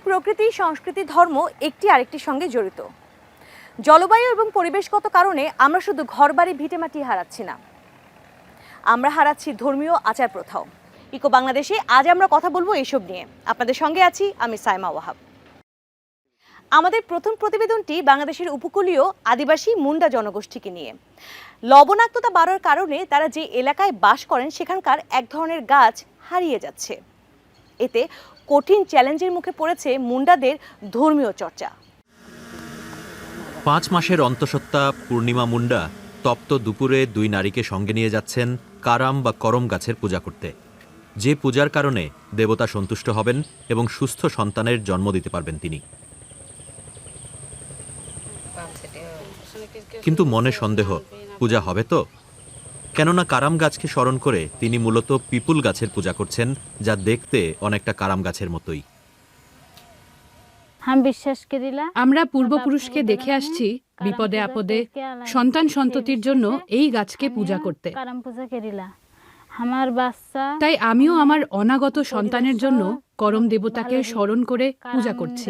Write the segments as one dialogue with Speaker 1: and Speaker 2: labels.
Speaker 1: প্রকৃতি, সংস্কৃতি, ধর্ম একটি আরেকটির সঙ্গে জড়িত। জলবায়ু এবং পরিবেশগত কারণে আমরা শুধু ঘরবাড়ি ভিটেমাটি হারাচ্ছি না, আমরা হারাচ্ছি ধর্মীয় আচার প্রথাও। ইকো বাংলাদেশে আজ আমরা কথা বলবো এসব নিয়ে। আপনাদের সঙ্গে আছি আমি সাইমা ওয়াহাব। আমাদের প্রথম প্রতিবেদনটি বাংলাদেশের উপকূলীয় আদিবাসী মুন্ডা জনগোষ্ঠীকে নিয়ে। লবণাক্ততা বাড়ার কারণে তারা যে এলাকায় বাস করেন সেখানকার এক ধরনের গাছ হারিয়ে যাচ্ছে। এতে কঠিন চ্যালেঞ্জের মুখে পড়েছে মুন্ডাদের ধর্মীয় চর্চা।
Speaker 2: 5 মাসের অন্তঃসত্ত্বা পূর্ণিমা মুন্ডা তপ্ত দুপুরে 2 নারীকে সঙ্গে নিয়ে যাচ্ছেন কারাম বা করম গাছের পূজা করতে, যে পূজার কারণে দেবতা সন্তুষ্ট হবেন এবং সুস্থ সন্তানের জন্ম দিতে পারবেন তিনি। কিন্তু মনে সন্দেহ, পূজা হবে তো? কেননা কারাম গাছকে স্মরণ করে তিনি মূলত পিপুল গাছের পূজা করছেন, যা দেখতে অনেকটা কারাম গাছের মতোই।
Speaker 3: আমরা পূর্বপুরুষকে দেখে আসছি বিপদে আপদে সন্তান সন্ততির জন্য এই গাছকে পূজা করতে। তাই আমিও আমার অনাগত সন্তানের জন্য করম দেবতাকে স্মরণ করে পূজা করছি।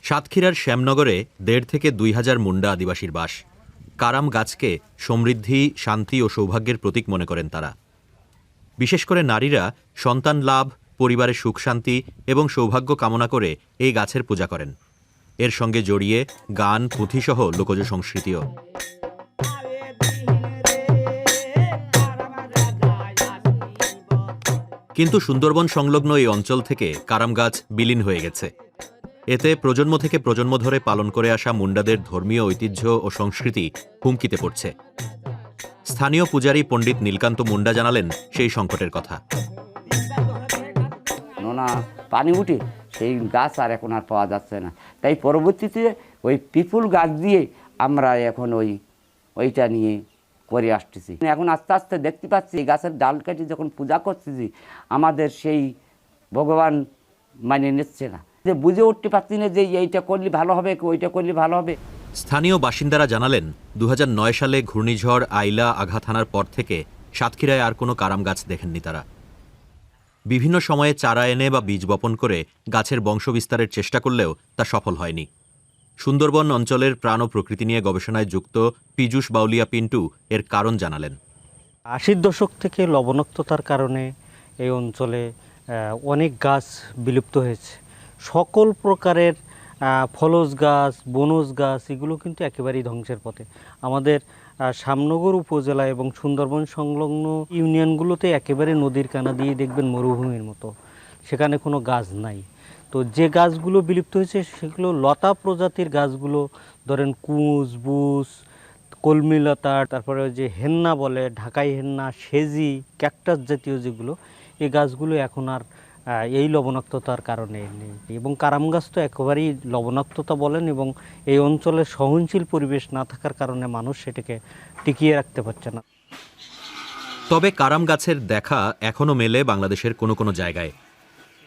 Speaker 2: সাতক্ষীরার শ্যামনগরে 1,500 থেকে 2,000 মুন্ডা আদিবাসীর বাস। কারাম গাছকে সমৃদ্ধি, শান্তি ও সৌভাগ্যের প্রতীক মনে করেন তারা। বিশেষ করে নারীরা সন্তান লাভ, পরিবারের সুখ শান্তি এবং সৌভাগ্য কামনা করে এই গাছের পূজা করেন। এর সঙ্গে জড়িয়ে গান, পুঁথিসহ লোকজ সংস্কৃতিও। কিন্তু সুন্দরবন সংলগ্ন এই অঞ্চল থেকে কারাম গাছ বিলীন হয়ে গেছে। এতে প্রজন্ম থেকে প্রজন্ম ধরে পালন করে আসা মুন্ডাদের ধর্মীয় ঐতিহ্য ও সংস্কৃতি হুমকিতে পড়ছে। স্থানীয় পূজারী পণ্ডিত নীলকান্ত মুন্ডা জানালেন সেই সংকটের কথা।
Speaker 4: নোনা পানি উঠে সেই গাছ আর এখন আর পাওয়া যাচ্ছে না, তাই পরবর্তীতে ওই পিপুল গাছ দিয়ে আমরা এখন ওইটা নিয়ে করে আসতেছি। এখন আস্তে আস্তে দেখতে পাচ্ছি এই গাছের ডাল কেটে যখন পূজা করতেছি, আমাদের সেই ভগবান মানে নিচ্ছে না, যে বুঝে উঠতে পারছি না যে এইটা করলে ভালো হবে, ওইটা করলে ভালো হবে।
Speaker 2: স্থানীয় বাসিন্দারা জানালেন 2009 সালে ঘূর্ণিঝড় আইলা আঘাত হানার পর থেকে সাতক্ষীরায় আর কোনো কারাম গাছ দেখেননি তারা। বিভিন্ন সময়ে চারা এনে বা বীজ বপন করে গাছের বংশবিস্তারের চেষ্টা করলেও তা সফল হয়নি। সুন্দরবন অঞ্চলের প্রাণ ও প্রকৃতি নিয়ে গবেষণায় যুক্ত পীযূষ বাউলিয়া পিন্টু এর কারণ জানালেন।
Speaker 5: 80-র দশক থেকে লবণাক্ততার কারণে এই অঞ্চলে অনেক গাছ বিলুপ্ত হয়েছে। সকল প্রকারের ফলজ গাছ, বনজ গাছ এগুলো কিন্তু একেবারেই ধ্বংসের পথে। আমাদের শ্যামনগর উপজেলা এবং সুন্দরবন সংলগ্ন ইউনিয়নগুলোতে একেবারে নদীর কানা দিয়ে দেখবেন মরুভূমির মতো, সেখানে কোনো গাছ নাই। তো যে গাছগুলো বিলুপ্ত হয়েছে সেগুলো লতা প্রজাতির গাছগুলো, ধরেন কুঁজ, বুস, কলমিলতা, তারপরে যে হেন্না বলে, ঢাকাই হেন্না, সেজি, ক্যাকটাস জাতীয় যেগুলো, এই গাছগুলো এখন আর এই লবণাক্ততার কারণে নেই। এবং কারাম গাছ তো একেবারেই লবণাক্ততা বলেন, এবং এই অঞ্চলের সহনশীল পরিবেশ না থাকার কারণে মানুষ সেটাকে টিকিয়ে রাখতে পারছে না।
Speaker 2: তবে কারাম গাছের দেখা এখনও মেলে বাংলাদেশের কোনো কোনো জায়গায়।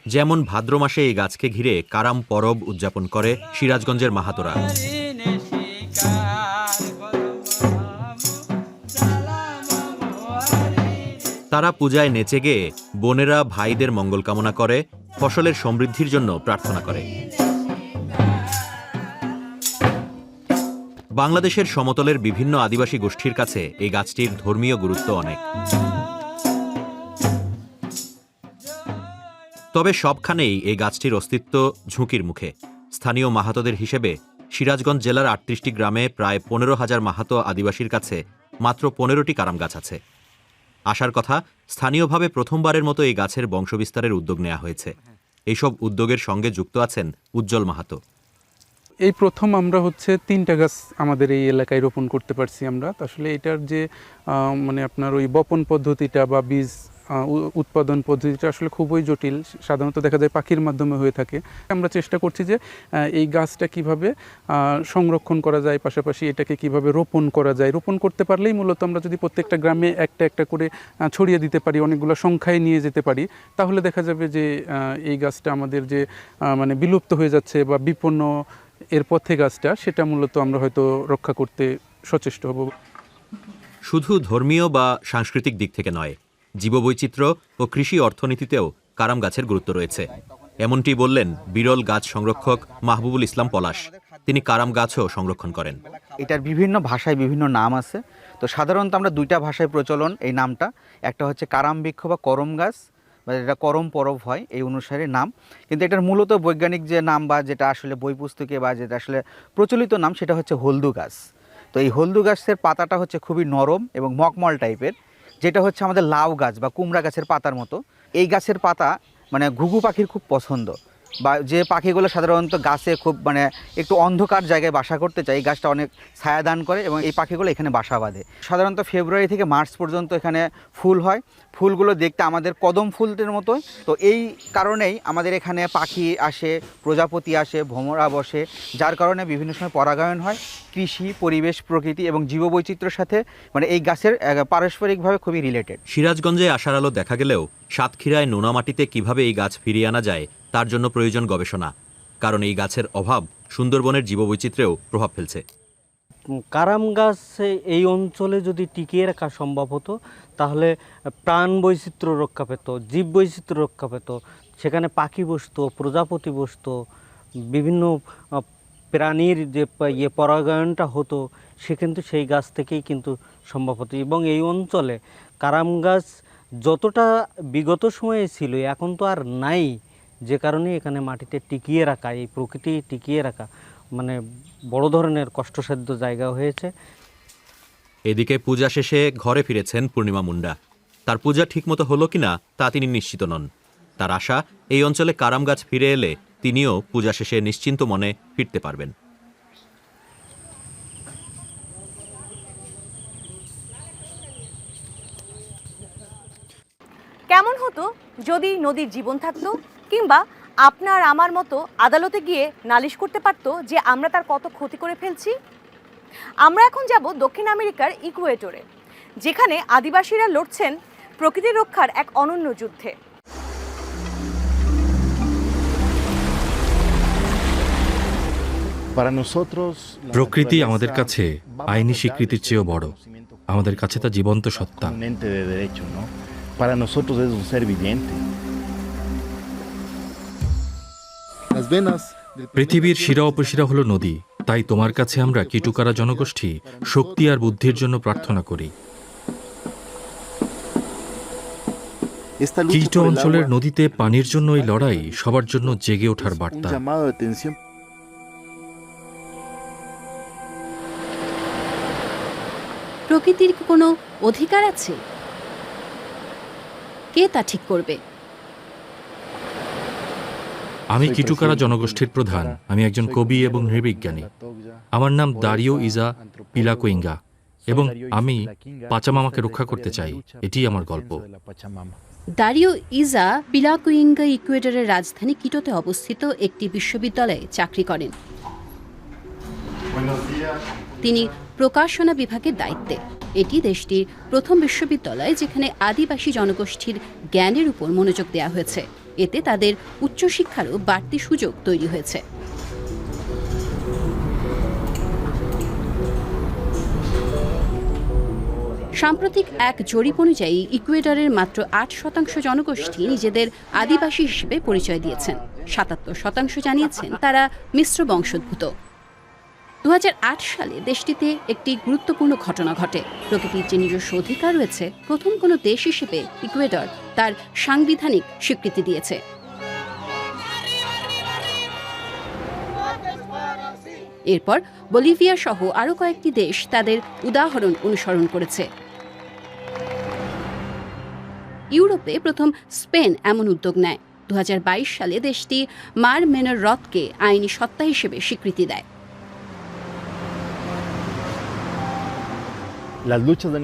Speaker 2: যেমন ভাদ্র মাসে এই গাছকে ঘিরে কারাম পরব উদযাপন করে সিরাজগঞ্জের মাহাতোরা। তারা পূজায় নেচে গেয়ে বোনেরা ভাইদের মঙ্গল কামনা করে, ফসলের সমৃদ্ধির জন্য প্রার্থনা করে। বাংলাদেশের সমতলের বিভিন্ন আদিবাসী গোষ্ঠীর কাছে এই গাছটির ধর্মীয় গুরুত্ব অনেক। তবে সবখানেই এই গাছটির অস্তিত্ব ঝুঁকির মুখে। স্থানীয় মাহাতোদের হিসেবে সিরাজগঞ্জ জেলার 38টি গ্রামে প্রায় 15,000 মাহাতো আদিবাসীর কাছে মাত্র 15টি কারাম গাছ আছে। আশার কথা, স্থানীয়ভাবে প্রথমবারের মতো এই গাছের বংশবিস্তারের উদ্যোগ নেওয়া হয়েছে। এইসব উদ্যোগের সঙ্গে যুক্ত আছেন উজ্জ্বল মাহাতো।
Speaker 6: এই প্রথম আমরা 3টা গাছ আমাদের এই এলাকায় রোপণ করতে পারছি আমরা। আসলে এটার যে মানে আপনার ওই বপন পদ্ধতিটা বা বীজ উৎপাদন পদ্ধতিটা আসলে খুবই জটিল, সাধারণত দেখা যায় পাখির মাধ্যমে হয়ে থাকে। আমরা চেষ্টা করছি যে এই গাছটা কিভাবে সংরক্ষণ করা যায়, পাশাপাশি এটাকে কিভাবে রোপণ করা যায়। রোপণ করতে পারলেই মূলত আমরা যদি প্রত্যেকটা গ্রামে একটা একটা করে ছড়িয়ে দিতে পারি, অনেকগুলো সংখ্যায় নিয়ে যেতে পারি, তাহলে দেখা যাবে যে এই গাছটা আমাদের যে মানে বিলুপ্ত হয়ে যাচ্ছে বা বিপন্ন এর পথে গাছটা, সেটা মূলত আমরা হয়তো রক্ষা করতে সচেষ্ট হব।
Speaker 2: শুধু ধর্মীয় বা সাংস্কৃতিক দিক থেকে নয়, জীববৈচিত্র্য ও কৃষি অর্থনীতিতেও কারাম গাছের গুরুত্ব রয়েছে। এমনটি বললেন বিরল গাছ সংরক্ষক মাহবুবুল ইসলাম পলাশ। তিনি কারাম গাছও সংরক্ষণ করেন।
Speaker 7: এটার বিভিন্ন ভাষায় বিভিন্ন নাম আছে। তো সাধারণত আমরা দুইটা ভাষায় প্রচলন এই নামটা, একটা হচ্ছে কারাম বৃক্ষ বা করম গাছ, বা যেটা করম পরব হয় এই অনুসারে নাম। কিন্তু এটার মূলত বৈজ্ঞানিক যে নাম বা যেটা আসলে বই পুস্তকে বা যেটা আসলে প্রচলিত নাম সেটা হচ্ছে হলদু গাছ। তো এই হলদু গাছের পাতাটা হচ্ছে খুবই নরম এবং মকমল টাইপের, যেটা হচ্ছে আমাদের লাউ গাছ বা কুমড়া গাছের পাতার মতো। এই গাছের পাতা মানে ঘুঘু পাখির খুব পছন্দ, বা যে পাখিগুলো সাধারণত গাছে খুব মানে একটু অন্ধকার জায়গায় বাসা করতে চায়, এই গাছটা অনেক ছায়াদান করে এবং এই পাখিগুলো এখানে বাসা বাঁধে। সাধারণত ফেব্রুয়ারি থেকে মার্চ পর্যন্ত এখানে ফুল হয়। ফুলগুলো দেখতে আমাদের কদম ফুলের মতোই। তো এই কারণেই আমাদের এখানে পাখি আসে, প্রজাপতি আসে, ভ্রমরা বসে, যার কারণে বিভিন্ন সময় পরাগায়ন হয়। কৃষি, পরিবেশ, প্রকৃতি এবং জীববৈচিত্র্যের সাথে মানে এই গাছের পারস্পরিকভাবে খুবই রিলেটেড।
Speaker 2: সিরাজগঞ্জে আসার আলো দেখা গেলেও সাতক্ষীরায় নোনা মাটিতে কিভাবে এই গাছ ফিরিয়ে আনা যায় তার জন্য প্রয়োজন গবেষণা। কারণ এই গাছের অভাব সুন্দরবনের জীববৈচিত্র্যেও প্রভাব ফেলছে।
Speaker 5: কারাম গাছ এই অঞ্চলে যদি টিকিয়ে রাখা সম্ভব হতো তাহলে প্রাণ বৈচিত্র্য রক্ষা পেত, জীব বৈচিত্র্য রক্ষা পেত। সেখানে পাখি বসতো, প্রজাপতি বসতো, বিভিন্ন প্রাণীর যে পরাগায়নটা হতো সে কিন্তু সেই গাছ থেকেই কিন্তু সম্ভব হতো। এবং এই অঞ্চলে কারাম গাছ যতটা বিগত সময়ে ছিল এখন তো আর নাই, যে কারণে এখানে মাটিতে টিকিয়ে রাখা, এই প্রকৃতি টিকিয়ে রাখা মানে বড় ধরনের কষ্টসাধ্য জায়গা হয়েছে।
Speaker 2: এদিকে পূজা শেষে ঘরে ফিরেছেন পূর্ণিমা মুন্ডা। তার পূজা ঠিকমতো হলো কিনা তা তিনি নিশ্চিত নন। তার আশা এই অঞ্চলে কারাম গাছ ফিরে এলে তিনিও পূজা শেষে নিশ্চিন্ত মনে ফিরতে পারবেন।
Speaker 1: কেমন হতো যদি নদীর জীবন থাকতো, কিংবা আপনার আমার মতো আদালতে গিয়ে নালিশ করতে পারতো যে আমরা তার কত ক্ষতি করে ফেলছি। আমরা এখন যাব দক্ষিণ আমেরিকার ইকুয়েডরে, যেখানে আদিবাসীরা লড়ছেন প্রকৃতি রক্ষার এক অনন্য যুদ্ধে।
Speaker 8: প্রকৃতি আমাদের কাছে আইনি স্বীকৃতির চেয়েও বড়। আমাদের কাছে তা জীবন্ত সত্তা। পৃথিবীর শিরা উপশিরা হলো নদী। তাই তোমার কাছে আমরা কিটুকারা জনগোষ্ঠী শক্তি আর বুদ্ধির জন্য প্রার্থনা করি। কিটো অঞ্চলের নদীতে পানির জন্য এই লড়াই সবার জন্য জেগে ওঠার বার্তা।
Speaker 9: প্রকৃতির কোনো অধিকার আছে? কে তা ঠিক করবে?
Speaker 8: আমি কিটুকারা জনগোষ্ঠীর প্রধান। আমি একজন কবি এবং নৃবিজ্ঞানী। আমার নাম দারিও ইজা পিলাকুইঙ্গা এবং আমি পাচামামাকে রক্ষা করতে চাই। এটি আমার গল্প।
Speaker 9: দারিও ইজা পিলাকুইঙ্গা ইকুয়েডরের রাজধানী কিটোতে অবস্থিত একটি বিশ্ববিদ্যালয়ে চাকরি করেন। তিনি প্রকাশনা বিভাগের দায়িত্বে। এটি দেশটির প্রথম বিশ্ববিদ্যালয় যেখানে আদিবাসী জনগোষ্ঠীর জ্ঞানের উপর মনোযোগ দেওয়া হয়েছে। এতে তাদের উচ্চশিক্ষারও বাড়তি সুযোগ তৈরি হয়েছে। সাম্প্রতিক এক জরিপ অনুযায়ী ইকুয়েডরের মাত্র ৮% জনগোষ্ঠী নিজেদের আদিবাসী হিসেবে পরিচয় দিয়েছেন। ৭৭% জানিয়েছেন তারা মিশ্র বংশোদ্ভূত। ২০০৮ সালে দেশটিতে একটি গুরুত্বপূর্ণ ঘটনা ঘটে। প্রকৃতির যে নিজস্ব অধিকার রয়েছে, প্রথম কোনো দেশ হিসেবে ইকুয়েডর তার সাংবিধানিক স্বীকৃতি দিয়েছে। এরপর বলিভিয়া সহ আরও কয়েকটি দেশ তাদের উদাহরণ অনুসরণ করেছে। ইউরোপে প্রথম স্পেন এমন উদ্যোগ নেয়। ২০২২ সালে দেশটি মার মেনর হ্রদকে আইনি সত্তা হিসেবে স্বীকৃতি দেয়।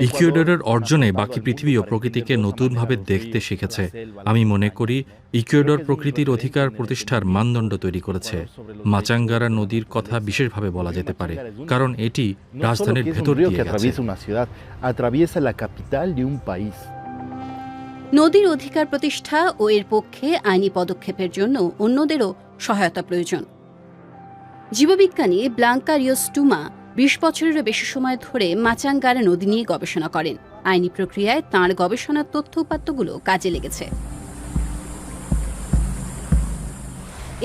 Speaker 8: ইকুয়েডরের অর্জনে বাকি পৃথিবী ও প্রকৃতিকে নতুনভাবে দেখতে শিখেছে। আমি মনে করি ইকুয়েডর প্রকৃতির অধিকার প্রতিষ্ঠার মানদণ্ড তৈরি করেছে। মাচাঙ্গারা নদীর কথা বিশেষভাবে বলা যেতে পারে, কারণ এটি রাজধানীর ভেতর দিয়ে গেছে।
Speaker 9: নদীর অধিকার প্রতিষ্ঠা ও এর পক্ষে আইনি পদক্ষেপের জন্য অন্যদেরও সহায়তা প্রয়োজন। জীববিজ্ঞানী ব্লাঙ্কা রিওস্টুমা ২০ বছরেরও বেশি সময় ধরে মাচাঙ্গারা নদী নিয়ে গবেষণা করেন। আইনি প্রক্রিয়ায় তাঁর গবেষণার তথ্য উপাত্তগুলো কাজে লেগেছে।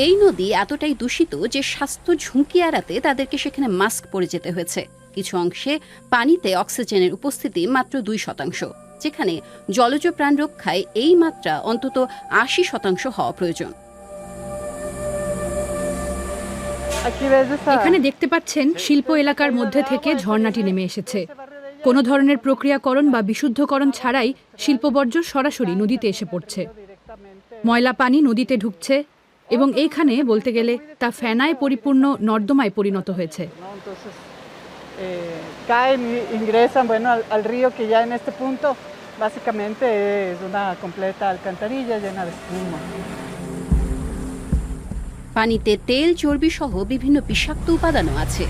Speaker 9: এই নদী এতটাই দূষিত যে স্বাস্থ্য ঝুঁকি এড়াতে তাদেরকে সেখানে মাস্ক পরে যেতে হয়েছে। কিছু অংশে পানিতে অক্সিজেনের উপস্থিতি মাত্র 2%, যেখানে জলজ প্রাণ রক্ষায় এই মাত্রা অন্তত 80% হওয়া প্রয়োজন।
Speaker 3: এখানে দেখতে পাচ্ছেন শিল্প এলাকার মধ্যে থেকে ঝর্ণাটি নেমে এসেছে। কোনো ধরনের প্রক্রিয়াকরণ বা বিশুদ্ধকরণ ছাড়াই শিল্পবর্জ্য সরাসরি নদীতে এসে পড়ছে। ময়লা পানি নদীতে ঢুকছে এবং এইখানে বলতে গেলে তা ফেনায় পরিপূর্ণ নর্দমায় পরিণত হয়েছে।
Speaker 10: Caen y ingresan, bueno, al río que ya en este punto básicamente es una completa alcantarilla llena de espuma.
Speaker 9: পানিতে তেল, চর্বি সহ বিভিন্ন বিষাক্ত উপাদানও আছে।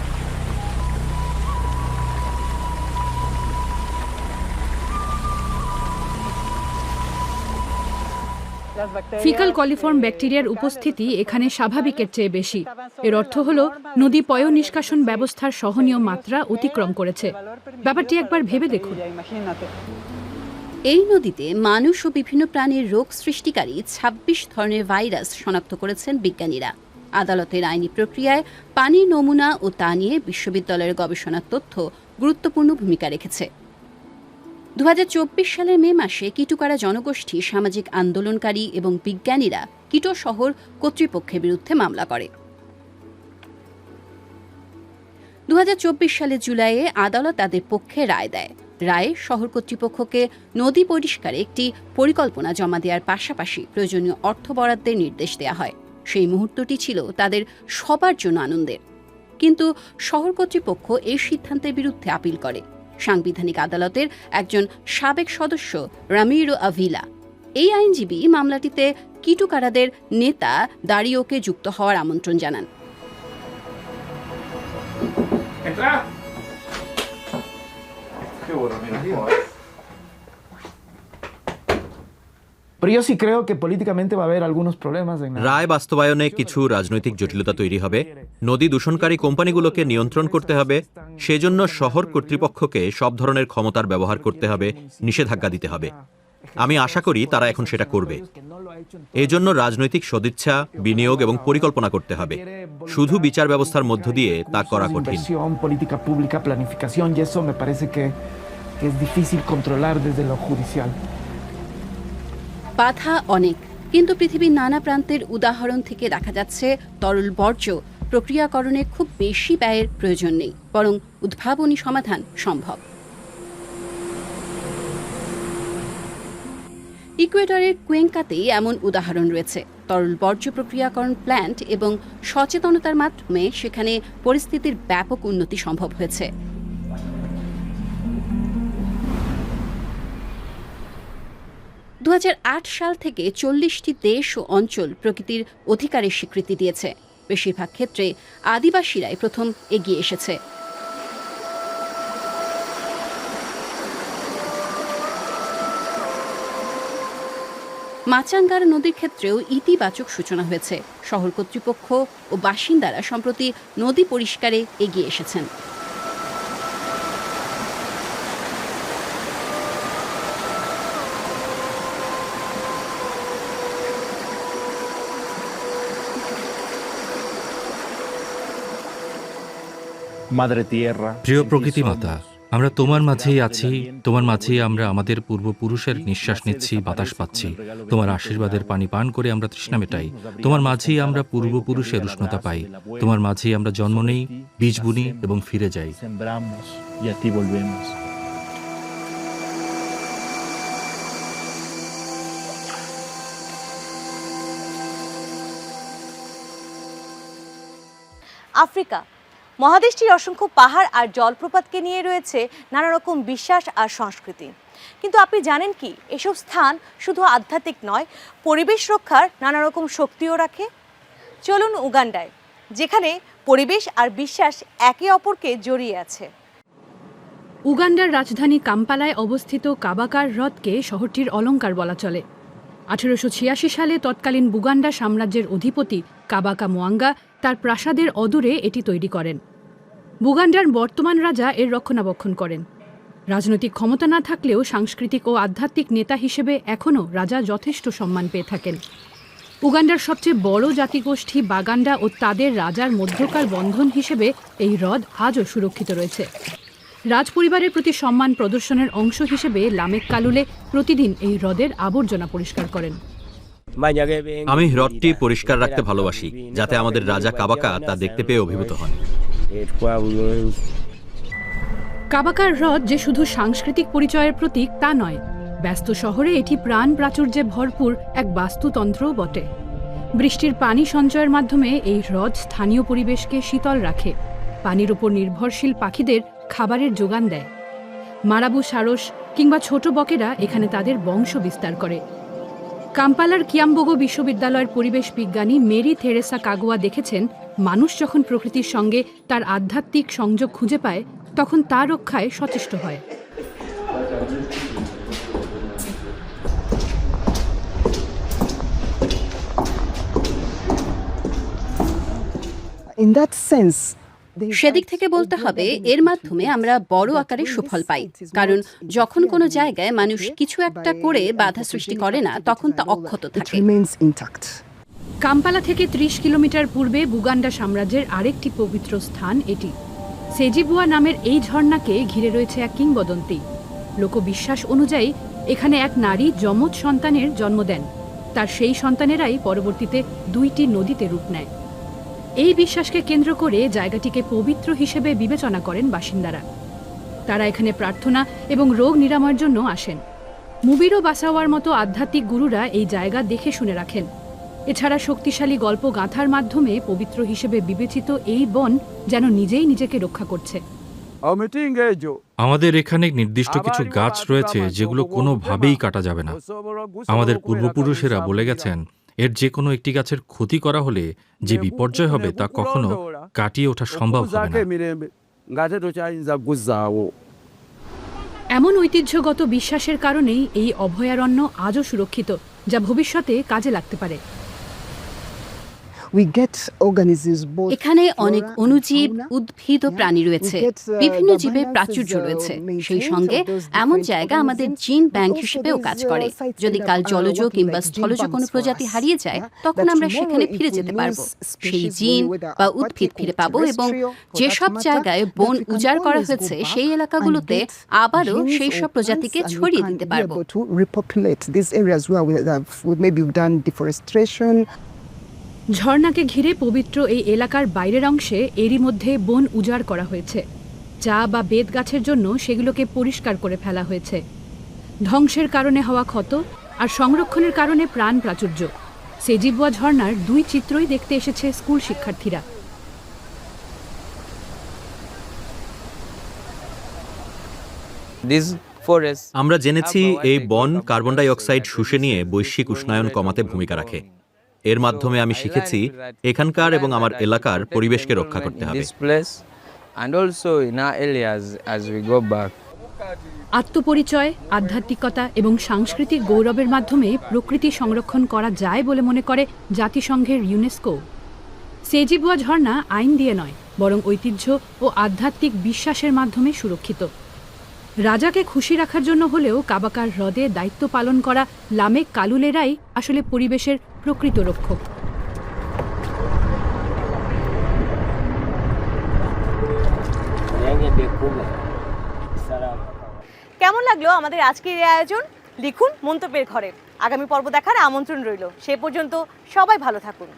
Speaker 3: ফিকাল কলিফর্ম ব্যাকটেরিয়ার উপস্থিতি এখানে স্বাভাবিকের চেয়ে বেশি। এর অর্থ হলো নদী পয় নিষ্কাশন ব্যবস্থার সহনীয় মাত্রা অতিক্রম করেছে। ব্যাপারটি একবার ভেবে দেখুন।
Speaker 9: এই নদীতে মানুষ ও বিভিন্ন প্রাণীর রোগ সৃষ্টিকারী 26 ধরনের ভাইরাস শনাক্ত করেছেন বিজ্ঞানীরা। আদালতের আইনি প্রক্রিয়ায় পানির নমুনা ও তা নিয়ে বিশ্ববিদ্যালয়ের গবেষণার তথ্য গুরুত্বপূর্ণ ভূমিকা রেখেছে। 2024 সালের মে মাসে কিটুকারা জনগোষ্ঠী সামাজিক আন্দোলনকারী এবং বিজ্ঞানীরা কিটো শহর কর্তৃপক্ষের বিরুদ্ধে মামলা করে। 2024 সালের জুলাইয়ে আদালত তাদের পক্ষে রায় দেয়। রায়ে শহর কর্তৃপক্ষকে নদী পরিষ্কারে একটি পরিকল্পনা জমা দেওয়ার পাশাপাশি প্রয়োজনীয় অর্থ বরাদ্দের নির্দেশ দেওয়া হয়। সেই মুহূর্তটি ছিল তাদের সবার জন্য আনন্দের, কিন্তু শহর কর্তৃপক্ষ এই সিদ্ধান্তের বিরুদ্ধে আপিল করে। সাংবিধানিক আদালতের একজন সাবেক সদস্য রামিরো আভিলা, এই আইনজীবী মামলাটিতে কিটুকারাদের নেতা দারিওকে যুক্ত হওয়ার আমন্ত্রণ জানান।
Speaker 2: রায় বাস্তবায়নে কিছু রাজনৈতিক জটিলতা তৈরি হবে। নদী দূষণকারী কোম্পানিগুলোকে নিয়ন্ত্রণ করতে হবে। সেজন্য শহর কর্তৃপক্ষকে সব ধরনের ক্ষমতার ব্যবহার করতে হবে, নিষেধাজ্ঞা দিতে হবে। আমি আশা করি তারা এখন সেটা করবে। এজন্য রাজনৈতিক সদিচ্ছা, বিনিয়োগ এবং পরিকল্পনা করতে হবে। শুধু বিচার ব্যবস্থার মধ্য দিয়ে তা করা কঠিন।
Speaker 9: বাধা অনেক, কিন্তু পৃথিবীর নানা প্রান্তের উদাহরণ থেকে দেখা যাচ্ছে তরল বর্জ্য প্রক্রিয়াকরণে খুব বেশি ব্যয়ের প্রয়োজন নেই, বরং উদ্ভাবনী সমাধান সম্ভব। ইকুয়েডরের কুয়েঙ্কাতেই এমন উদাহরণ রয়েছে। তরল বর্জ্য প্রক্রিয়াকরণ প্ল্যান্ট এবং সচেতনতার মাধ্যমে সেখানে পরিস্থিতির ব্যাপক উন্নতি সম্ভব হয়েছে। 2008 সাল থেকে 40টি দেশ ও অঞ্চল প্রকৃতির অধিকারের স্বীকৃতি দিয়েছে। বেশিরভাগ ক্ষেত্রে আদিবাসীরাই প্রথম এগিয়ে এসেছে। মাচাঙ্গার নদীর ক্ষেত্রেও ইতিবাচক সূচনা হয়েছে। শহর কর্তৃপক্ষ ও বাসিন্দারা সম্প্রতি নদী পরিষ্কারে এগিয়ে এসেছেন।
Speaker 8: প্রিয় প্রকৃতি মাতা, আমরা তোমার মাঝেই আছি, তোমার মাঝেই আমরা আমাদের পূর্বপুরুষের নিঃশ্বাস নিচ্ছি, বাতাস পাচ্ছি। তোমার আশীর্বাদের পানি পান করে আমরা তৃষ্ণা মেটাই। তোমার মাঝেই আমরা পূর্বপুরুষের উষ্ণতা পাই। তোমার মাঝেই আমরা জন্ম নেই, বীজ বুনি এবং ফিরে যাই।
Speaker 1: আফ্রিকা মহাদেশটির অসংখ্য পাহাড় আর জলপ্রপাতকে নিয়ে রয়েছে নানা রকম বিশ্বাস আর সংস্কৃতি। কিন্তু আপনি জানেন কি, এসব স্থান শুধু আধ্যাত্মিক নয়, পরিবেশ রক্ষার নানা রকম শক্তিও রাখে। চলুন উগান্ডায়, যেখানে পরিবেশ আর বিশ্বাস একে অপরকে জড়িয়ে আছে।
Speaker 3: উগান্ডার রাজধানী কাম্পালায় অবস্থিত কাবাকার হ্রদকে শহরটির অলঙ্কার বলা চলে। 1886 সালে তৎকালীন বুগান্ডা সাম্রাজ্যের অধিপতি কাবাকা মোয়াঙ্গা তার প্রাসাদের অদূরে এটি তৈরি করেন। বুগান্ডার বর্তমান রাজা এর রক্ষণাবেক্ষণ করেন। রাজনৈতিক ক্ষমতা না থাকলেও সাংস্কৃতিক ও আধ্যাত্মিক নেতা হিসেবে এখনও রাজা যথেষ্ট সম্মান পেয়ে থাকেন। উগান্ডার সবচেয়ে বড় জাতিগোষ্ঠী বাগান্ডা ও তাদের রাজার মধ্যকার বন্ধন হিসেবে এই হ্রদ আজও সুরক্ষিত রয়েছে। রাজপরিবারের প্রতি সম্মান প্রদর্শনের অংশ হিসেবে লামেক কালুলে প্রতিদিন এই হ্রদের আবর্জনা পরিষ্কার করেন।
Speaker 2: আমি হ্রদটি পরিষ্কার রাখতে ভালোবাসি, যাতে আমাদের রাজা কাবাকা তা দেখতে পেয়ে অভিভূত হন।
Speaker 3: কাবাকার হ্রদ যে শুধু সাংস্কৃতিক পরিচয়ের প্রতীক তা নয়, ব্যস্ত শহরে এটি প্রাণ প্রাচুর্যে ভরপুর এক বাস্তুতন্ত্রও বটে। বৃষ্টির পানি সঞ্চয়ের মাধ্যমে এই হ্রদ স্থানীয় পরিবেশকে শীতল রাখে, পানির উপর নির্ভরশীল পাখিদের খাবারের যোগান দেয়। মারাবু সারস কিংবা ছোট বকেরা এখানে তাদের বংশ বিস্তার করে। কাম্পালার কিয়ামবোগো বিশ্ববিদ্যালয়ের পরিবেশ বিজ্ঞানী মেরি থেরেসা কাগুয়া দেখেছেন, মানুষ যখন প্রকৃতির সঙ্গে তার আধ্যাত্মিক সংযোগ খুঁজে পায় তখন তা রক্ষায় সচেষ্ট হয়।
Speaker 9: সেদিক থেকে বলতে হবে, এর মাধ্যমে আমরা বড় আকারে সুফল পাই। কারণ যখন কোনো জায়গায় মানুষ কিছু একটা করে বাধা সৃষ্টি করে না, তখন তা অক্ষত থাকে।
Speaker 3: কাম্পালা থেকে ৩০ কিলোমিটার পূর্বে বুগান্ডা সাম্রাজ্যের আরেকটি পবিত্র স্থান এটি। সেজিবুয়া নামের এই ঝর্ণাকে ঘিরে রয়েছে এক কিংবদন্তি। লোকবিশ্বাস অনুযায়ী এখানে এক নারী যমজ সন্তানের জন্ম দেন, তার সেই সন্তানেরাই পরবর্তীতে ২টি নদীতে রূপ নেয়। এই বিশ্বাসকে কেন্দ্র করে জায়গাটিকে পবিত্র হিসেবে বিবেচনা করেন বাসিন্দারা। তারা এখানে প্রার্থনা এবং রোগ নিরাময়ের জন্য আসেন। মুবিরো বাসাওয়ার মতো আধ্যাত্মিক গুরুরা এই জায়গা দেখে শুনে রাখেন। এছাড়া শক্তিশালী গল্প গাঁথার মাধ্যমে পবিত্র হিসেবে বিবেচিত এই বন যেন নিজেই নিজেকে রক্ষা করছে।
Speaker 8: আমাদের এখানে নির্দিষ্ট কিছু গাছ রয়েছে যেগুলো কোনোভাবেই কাটা যাবে না। আমাদের পূর্বপুরুষেরা বলে গেছেন, এর যে কোনো একটি গাছের ক্ষতি করা হলে যে বিপর্যয় হবে তা কখনো কাটিয়ে ওঠা সম্ভব হবে না।
Speaker 3: এমন ঐতিহ্যগত বিশ্বাসের কারণেই এই অভয়ারণ্য আজও সুরক্ষিত, যা ভবিষ্যতে কাজে লাগতে পারে।
Speaker 9: এখানে অনেক অণুজীব, উদ্ভিদ ও প্রাণী রয়েছে, বিভিন্ন জীবের প্রাচুর্য রয়েছে। সেই সঙ্গে এমন জায়গা আমাদের জিন ব্যাংক হিসেবেও কাজ করে। যদি কাল জলজ কিংবা স্থলজ কোনো প্রজাতি হারিয়ে যায়, তখন আমরা সেখানে ফিরে যেতে পারবো, সেই জিন বা উদ্ভিদ ফিরে পাবো, এবং যেসব জায়গায় বন উজাড় করা হয়েছে সেই এলাকাগুলোতে আবারও সেই সব প্রজাতিকে ছড়িয়ে দিতে পারবো।
Speaker 3: ঝর্ণাকে ঘিরে পবিত্র এই এলাকার বাইরের অংশে এরই মধ্যে বন উজাড় করা হয়েছে। চা বা বেত গাছের জন্য সেগুলোকে পরিষ্কার করে ফেলা হয়েছে। ধ্বংসের কারণে হওয়া ক্ষত আর সংরক্ষণের কারণে প্রাণ প্রাচুর্য, সেজিবুয়া ঝর্ণার ২ চিত্রই দেখতে এসেছে স্কুল শিক্ষার্থীরা।
Speaker 2: আমরা জেনেছি এই বন কার্বন ডাই অক্সাইড শুষে নিয়ে বৈশ্বিক উষ্ণায়ন কমাতে ভূমিকা রাখে। এর মাধ্যমে আমি শিখেছি এখানকার এবং আমার এলাকার পরিবেশকে রক্ষা করতে হবে।
Speaker 3: আত্মপরিচয়, আধ্যাত্মিকতা এবং সাংস্কৃতিক গৌরবের মাধ্যমে প্রকৃতি সংরক্ষণ করা যায় বলে মনে করে জাতিসংঘের ইউনেস্কো। সেজিবুয়া ঝর্ণা আইন দিয়ে নয়, বরং ঐতিহ্য ও আধ্যাত্মিক বিশ্বাসের মাধ্যমে সুরক্ষিত। রাজাকে খুশি রাখার জন্য হলেও কাবাকার হ্রদে দায়িত্ব পালন করা লামেক কালুলেরাই আসলে পরিবেশের প্রকৃত রক্ষক।
Speaker 1: কেমন লাগলো আমাদের আজকের এই আয়োজন? লিখুন মন্তব্যের ঘরে। আগামী পর্ব দেখার আমন্ত্রণ রইল। সে পর্যন্ত সবাই ভালো থাকুন।